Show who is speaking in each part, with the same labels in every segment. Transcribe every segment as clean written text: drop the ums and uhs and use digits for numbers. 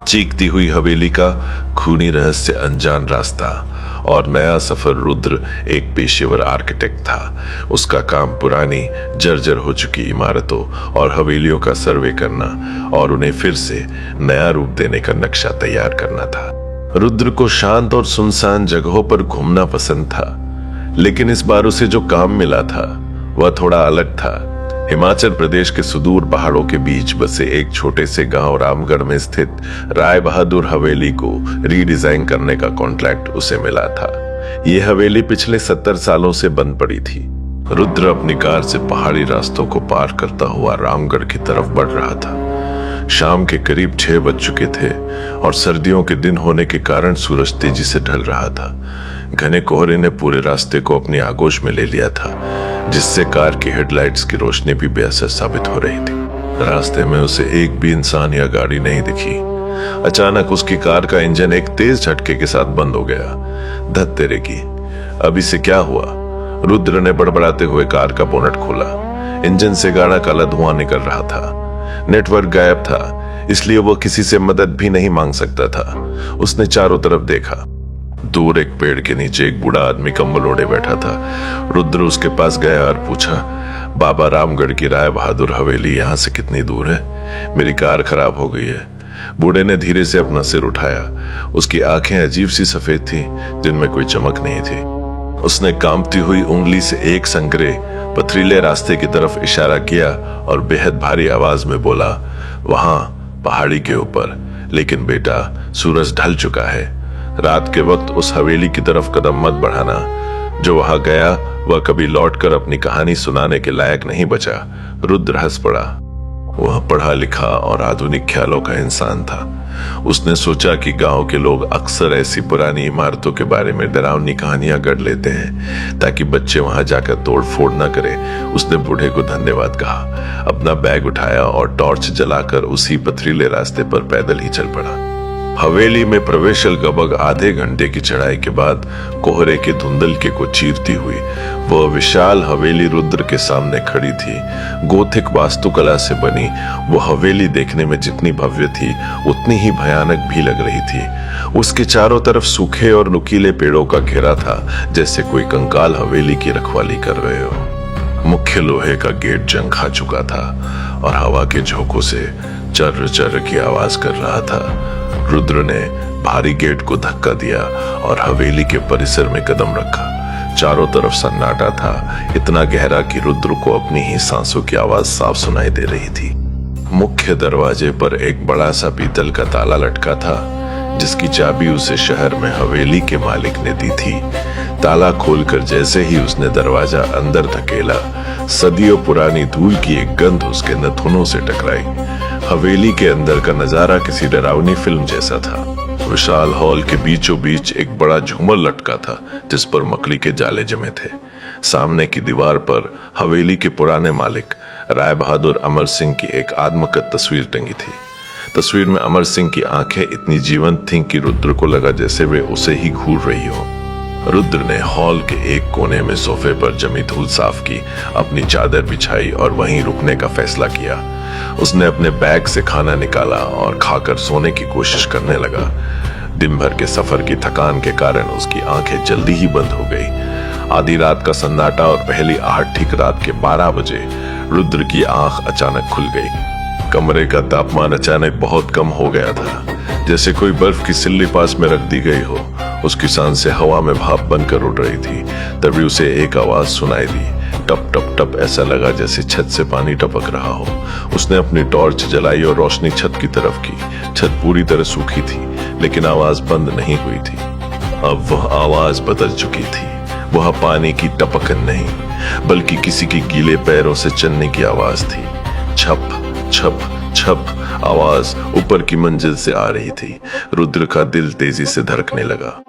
Speaker 1: चीखती हुई हवेली का खूनी रहस्य, अनजान रास्ता और नया सफर। रुद्र एक पेशेवर आर्किटेक्ट था। उसका काम पुरानी जर्जर हो चुकी इमारतों और हवेलियों का सर्वे करना और उन्हें फिर से नया रूप देने का नक्शा तैयार करना था। रुद्र को शांत और सुनसान जगहों पर घूमना पसंद था, लेकिन इस बार उसे जो काम मिला था वह थोड़ा अलग था। हिमाचल प्रदेश के सुदूर पहाड़ों के बीच बसे एक छोटे से गांव रामगढ़ में स्थित राय बहादुर हवेली को रीडिजाइन करने का कॉन्ट्रैक्ट उसे मिला था। यह हवेली पिछले 70 सालों से बंद पड़ी थी। रुद्र अपनी कार से पहाड़ी रास्तों को पार करता हुआ रामगढ़ की तरफ बढ़ रहा था। शाम के करीब 6 बज चुके थे और सर्दियों के दिन होने के कारण सूरज तेजी से ढल रहा था। घने कोहरे ने पूरे रास्ते को अपनी आगोश में ले लिया था, जिससे कार की हेडलाइट्स की रोशनी भी बेअसर साबित हो रही थी। रास्ते में उसे एक भी इंसान या गाड़ी नहीं दिखी। अचानक उसकी कार का इंजन एक तेज झटके के साथ बंद हो गया। धत तेरे की, अभी से क्या हुआ? रुद्र ने बड़बड़ाते हुए कार का बोनट खोला। इंजन से गाढ़ा काला धुआं निकल रहा था। नेटवर्क गायब था, इसलिए वो किसी से मदद भी नहीं मांग सकता था। उसने चारों तरफ देखा। दूर एक पेड़ के नीचे एक बूढ़ा आदमी कंबल ओढ़े बैठा था। रुद्र उसके पास गया और पूछा, बाबा, रामगढ़ की राय बहादुर हवेली यहाँ से कितनी दूर है? मेरी कार खराब हो गई है। बूढ़े ने धीरे से अपना सिर उठाया। उसकी आंखें अजीब सी सफेद थी, जिनमें कोई चमक नहीं थी। उसने कांपती हुई उंगली से एक संकरे पथरीले रास्ते की तरफ इशारा किया और बेहद भारी आवाज में बोला, वहां पहाड़ी के ऊपर। लेकिन बेटा, सूरज ढल चुका है। रात के वक्त उस हवेली की तरफ कदम मत बढ़ाना। जो वहां गया वह कभी लौटकर अपनी कहानी सुनाने के लायक नहीं बचा। रुद्र हंस पड़ा। वह पढ़ा लिखा और आधुनिक ख्यालों का इंसान था। उसने सोचा कि गांव के लोग अक्सर ऐसी पुरानी इमारतों के बारे में डरावनी कहानियां गढ़ लेते हैं ताकि बच्चे वहां जाकर तोड़ फोड़ न करें। उसने बूढ़े को धन्यवाद कहा, अपना बैग उठाया और टॉर्च जलाकर उसी पथरीले रास्ते पर पैदल ही चल पड़ा। हवेली में प्रवेश लगभग आधे घंटे की चढ़ाई के बाद कोहरे के धुंधलके को चीरती हुई वह विशाल हवेली रुद्र के सामने खड़ी थी। गोथिक वास्तुकला से बनी वह हवेली देखने में जितनी भव्य थी उतनी ही भयानक भी लग रही थी। उसके चारों तरफ सूखे और नुकीले पेड़ों का घेरा था, जैसे कोई कंकाल हवेली की रखवाली कर रहे हो। मुख्य लोहे का गेट जंग खा चुका था और हवा के झोंकों से चर्र चर्र की आवाज कर रहा था। रुद्र ने भारी गेट को धक्का दिया और हवेली के परिसर में कदम रखा। चारों तरफ सन्नाटा था, इतना गहरा कि रुद्र को अपनी ही सांसों की आवाज साफ सुनाई दे रही थी। मुख्य दरवाजे पर एक बड़ा सा पीतल का ताला लटका था, जिसकी चाबी उसे शहर में हवेली के मालिक ने दी थी। ताला खोलकर जैसे ही उसने दरवाजा अंदर धकेला, सदियों पुरानी धूल की एक गंध उसके नथुनों से टकराई। हवेली के अंदर का नजारा किसी डरावनी फिल्म जैसा था। विशाल हॉल के बीचों बीच एक बड़ा झूमर लटका था, जिस पर मकड़ी के जाले जमे थे। सामने की दीवार पर हवेली के पुराने मालिक राय बहादुर अमर सिंह की एक आत्मकथ तस्वीर टंगी थी। तस्वीर में अमर सिंह की आंखें इतनी जीवंत थीं कि रुद्र को लगा जैसे वे उसे ही घूर रही हो। रुद्र ने हॉल के एक कोने में सोफे पर जमी धूल साफ की, अपनी चादर बिछाई और वहीं रुकने का फैसला किया। उसने अपने बैग से खाना निकाला और खाकर सोने की कोशिश करने लगा। दिन भर के सफर की थकान के कारण उसकी आंखें जल्दी ही बंद हो गई। आधी रात का सन्नाटा और पहली आहट ठीक रात के 12 बजे रुद्र की आंख अचानक खुल गई। कमरे का तापमान अचानक बहुत कम हो गया था, जैसे कोई बर्फ की सिल्ली पास में रख दी गई हो। उसकी सांसें हवा में भाप बनकर उड़ रही थी। तभी उसे एक आवाज सुनाई दी, टप टप टप। ऐसा लगा जैसे छत से पानी टपक रहा हो। उसने अपनी टॉर्च जलाई और रोशनी छत की तरफ की। छत पूरी तरह सूखी थी, लेकिन आवाज बंद नहीं हुई थी। अब वह आवाज बदल चुकी थी। वह पानी की टपकन नहीं, बल्कि किसी के गीले पैरों से चलने की आवाज थी। छप छप छप आवाज ऊपर की मंजिल से आ रही थी। रुद्र का दिल तेजी से धड़कने लगा।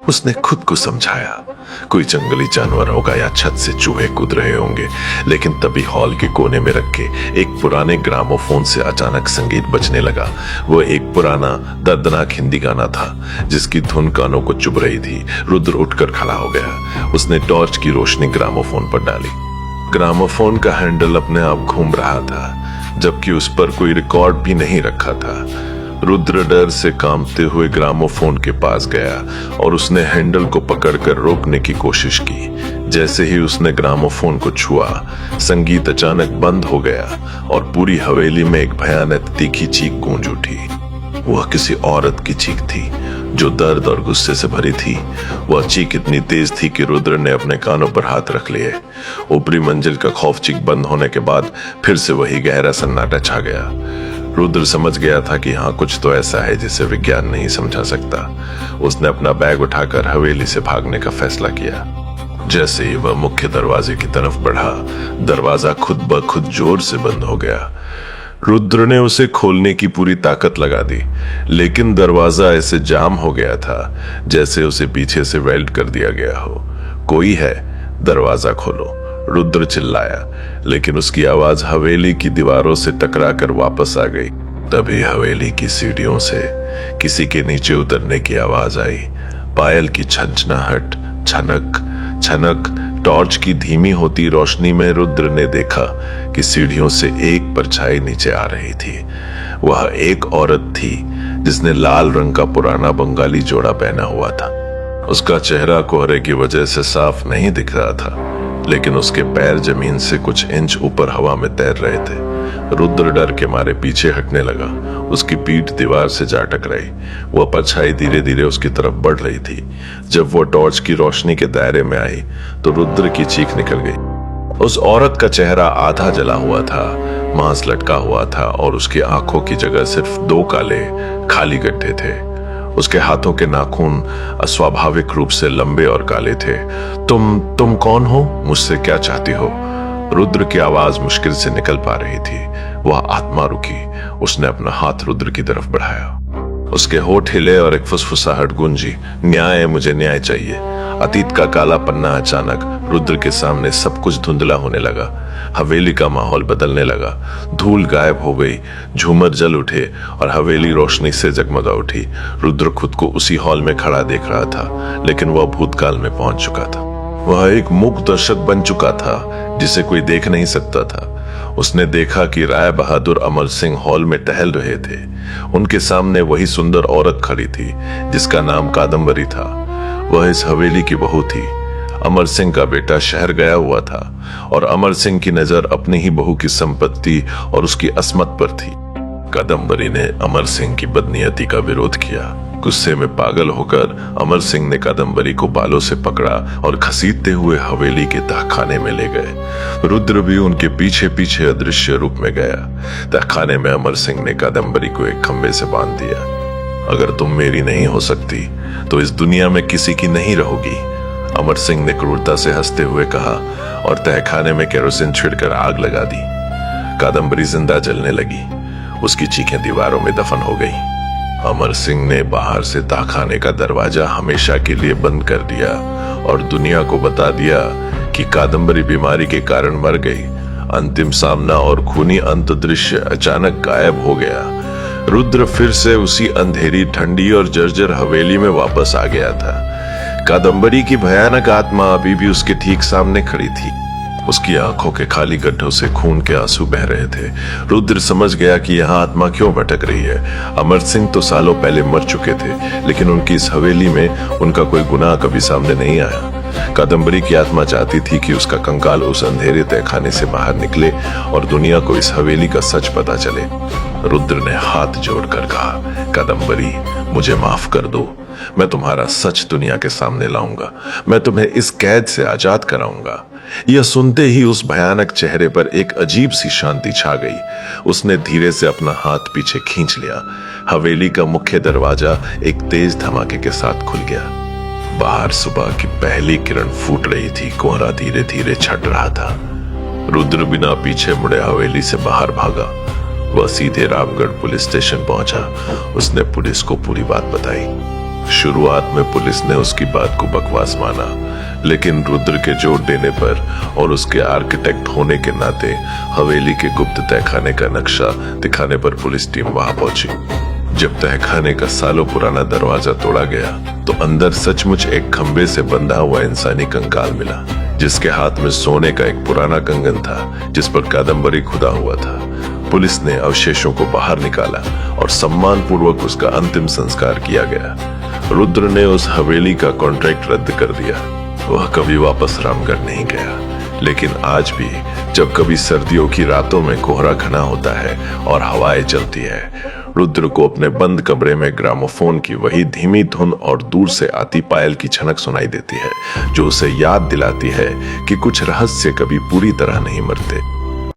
Speaker 1: उसने खुद को समझाया, कोई जंगली जानवर होगा या छत से चूहे कूद रहे होंगे। लेकिन तभी हॉल के कोने में रख के एक पुराने ग्रामोफोन से अचानक संगीत बजने लगा। वो एक पुराना दर्दनाक हिंदी गाना था, जिसकी धुन कानों को चुभ रही थी। रुद्र उठकर खड़ा हो गया। उसने टॉर्च की रोशनी ग्रामोफोन पर डाली। ग्रामोफोन का हैंडल अपने आप घूम रहा था, जबकि उस पर कोई रिकॉर्ड भी नहीं रखा था। रुद्र डर से कांपते हुए ग्रामोफोन के पास गया और उसने हैंडल को पकड़कर रोकने की कोशिश की। जैसे ही उसने ग्रामोफोन को छुआ, संगीत अचानक बंद हो गया और पूरी हवेली में एक भयानक तीखी चीख गूंज उठी। वह किसी औरत की चीख थी जो दर्द और गुस्से से भरी थी। वह चीख इतनी तेज थी कि रुद्र ने अपने कानों पर हाथ रख लिए। ऊपरी मंजिल का खौफ चीख बंद होने के बाद फिर से वही गहरा सन्नाटा छा गया। रुद्र समझ गया था कि हाँ, कुछ तो ऐसा है जिसे विज्ञान नहीं समझा सकता। उसने अपना बैग उठाकर हवेली से भागने का फैसला किया। जैसे ही वह मुख्य दरवाजे की तरफ बढ़ा, दरवाजा खुद ब खुद जोर से बंद हो गया। रुद्र ने उसे खोलने की पूरी ताकत लगा दी, लेकिन दरवाजा ऐसे जाम हो गया था जैसे उसे पीछे से वेल्ड कर दिया गया हो। कोई है, दरवाजा खोलो, रुद्र चिल्लाया, लेकिन उसकी आवाज हवेली की दीवारों से टकराकर वापस आ गई। तभी हवेली की सीढ़ियों से किसी के नीचे उतरने की आवाज आई। पायल की छंछनाहट, छनक छनक। टॉर्च की धीमी होती रोशनी में रुद्र ने देखा कि सीढ़ियों से एक परछाई नीचे आ रही थी। वह एक औरत थी जिसने लाल रंग का पुराना बंगाली जोड़ा पहना हुआ था। उसका चेहरा कोहरे की वजह से साफ नहीं दिख रहा था, लेकिन उसके पैर जमीन से कुछ इंच ऊपर हवा में तैर रहे थे। रुद्र डर के मारे पीछे हटने लगा। उसकी पीठ दीवार से जा टकराई। वह परछाई धीरे धीरे उसकी तरफ बढ़ रही थी। जब वो टॉर्च की रोशनी के दायरे में आई तो रुद्र की चीख निकल गई। उस औरत का चेहरा आधा जला हुआ था, मांस लटका हुआ था और उसकी आंखों की जगह सिर्फ 2 काले खाली गड्ढे थे। उसके हाथों के नाखून अस्वाभाविक रूप से लंबे और काले थे। तुम कौन हो? मुझसे क्या चाहती हो? रुद्र की आवाज मुश्किल से निकल पा रही थी। वह आत्मा रुकी। उसने अपना हाथ रुद्र की तरफ बढ़ाया। उसके होठ हिले और एक फुसफुसाहट गूंजी, न्याय, मुझे न्याय चाहिए। अतीत का काला पन्ना अचानक रुद्र के सामने सब कुछ धुंधला होने लगा। हवेली का माहौल बदलने लगा। धूल गायब हो गई, झूमर जल उठे और हवेली रोशनी से जगमगा उठी। रुद्र खुद को उसी हॉल में खड़ा देख रहा था, लेकिन वह भूतकाल में पहुंच चुका था। वह एक मूक दर्शक बन चुका था जिसे कोई देख नहीं सकता था। उसने देखा कि राय बहादुर अमर सिंह हॉल में टहल रहे थे। उनके सामने वही सुंदर औरत खड़ी थी जिसका नाम कादम्बरी था। वह इस हवेली की बहू थी। अमर सिंह का बेटा शहर गया हुआ था और अमर सिंह की नजर अपनी ही बहू की संपत्ति और उसकी अस्मत पर थी। कादम्बरी ने अमर सिंह की बदनीयती का विरोध किया। गुस्से में पागल होकर अमर सिंह ने कादम्बरी को बालों से पकड़ा और घसीटते हुए हवेली के तहखाने में ले गए। रुद्र भी उनके पीछे पीछे अदृश्य रूप में गया। तहखाने में अमर सिंह ने कादम्बरी को एक खंबे से बांध दिया। अगर तुम मेरी नहीं हो सकती तो इस दुनिया में किसी की नहीं रहोगी, अमर सिंह ने क्रूरता से हंसते हुए कहा और तहखाने में केरोसिन छिड़कर आग लगा दी। कादम्बरी जिंदा जलने लगी। उसकी चीखें दीवारों में दफन हो गई। अमर सिंह ने बाहर से तहखाने का दरवाजा हमेशा के लिए बंद कर दिया और दुनिया को बता दिया कि कादम्बरी बीमारी के कारण मर गई। अंतिम सामना और खूनी अंत दृश्य अचानक गायब हो गया। रुद्र फिर से उसी अंधेरी, ठंडी और जर्जर हवेली में वापस आ गया था। कादम्बरी की भयानक आत्मा अभी भी उसके ठीक सामने खड़ी थी। उसकी आंखों के खाली गड्ढों से खून के आंसू बह रहे थे। रुद्र समझ गया कि यह आत्मा क्यों भटक रही है। अमर सिंह तो सालों पहले मर चुके थे, लेकिन उनकी इस हवेली में उनका कोई गुनाह कभी सामने नहीं आया। कादम्बरी की आत्मा चाहती थी कि उसका कंकाल उस अंधेरे तहखाने से बाहर निकले और दुनिया को इस हवेली का सच पता चले। रुद्र ने हाथ जोड़कर कहा, कादम्बरी, मुझे माफ कर दो। मैं तुम्हारा सच दुनिया के सामने लाऊंगा। मैं तुम्हें इस कैद से आजाद कराऊंगा। यह सुनते ही उस भयानक चेहरे पर एक अजीब सी शांति छा गई। उसने धीरे से अपना हाथ पीछे खींच लिया। हवेली का मुख्य दरवाजा एक तेज धमाके के साथ खुल गया। बाहर सुबह की पहली किरण फूट रही थी। कोहरा धीरे धीरे छट रहा था। रुद्र बिना पीछे मुड़े हवेली से बाहर भागा। वह सीधे रामगढ़ पुलिस स्टेशन पहुंचा। उसने पुलिस को पूरी बात बताई। शुरुआत में पुलिस ने उसकी बात को बकवास माना, लेकिन रुद्र के जोर देने पर और उसके आर्किटेक्ट होने के नाते हवेली के गुप्त तहखाने का नक्शा दिखाने पर पुलिस टीम वहां पहुंची। जब तहखाने का सालों पुराना दरवाजा तोड़ा गया तो अंदर सचमुच एक खंबे से बंधा हुआ इंसानी कंकाल मिला, जिसके हाथ में सोने का एक पुराना कंगन था जिस पर कादम्बरी खुदा हुआ था। पुलिस ने अवशेषों को बाहर निकाला और सम्मानपूर्वक उसका अंतिम संस्कार किया गया। रुद्र ने उस हवेली का कॉन्ट्रैक्ट रद्द कर दिया। वह कभी वापस रामगढ़ नहीं गया। लेकिन आज भी जब कभी सर्दियों की रातों में कोहरा घना होता है और हवाएं चलती है, रुद्र को अपने बंद कमरे में ग्रामोफोन की वही धीमी धुन और दूर से आती पायल की छनक सुनाई देती है, जो उसे याद दिलाती है कि कुछ रहस्य कभी पूरी तरह नहीं मरते।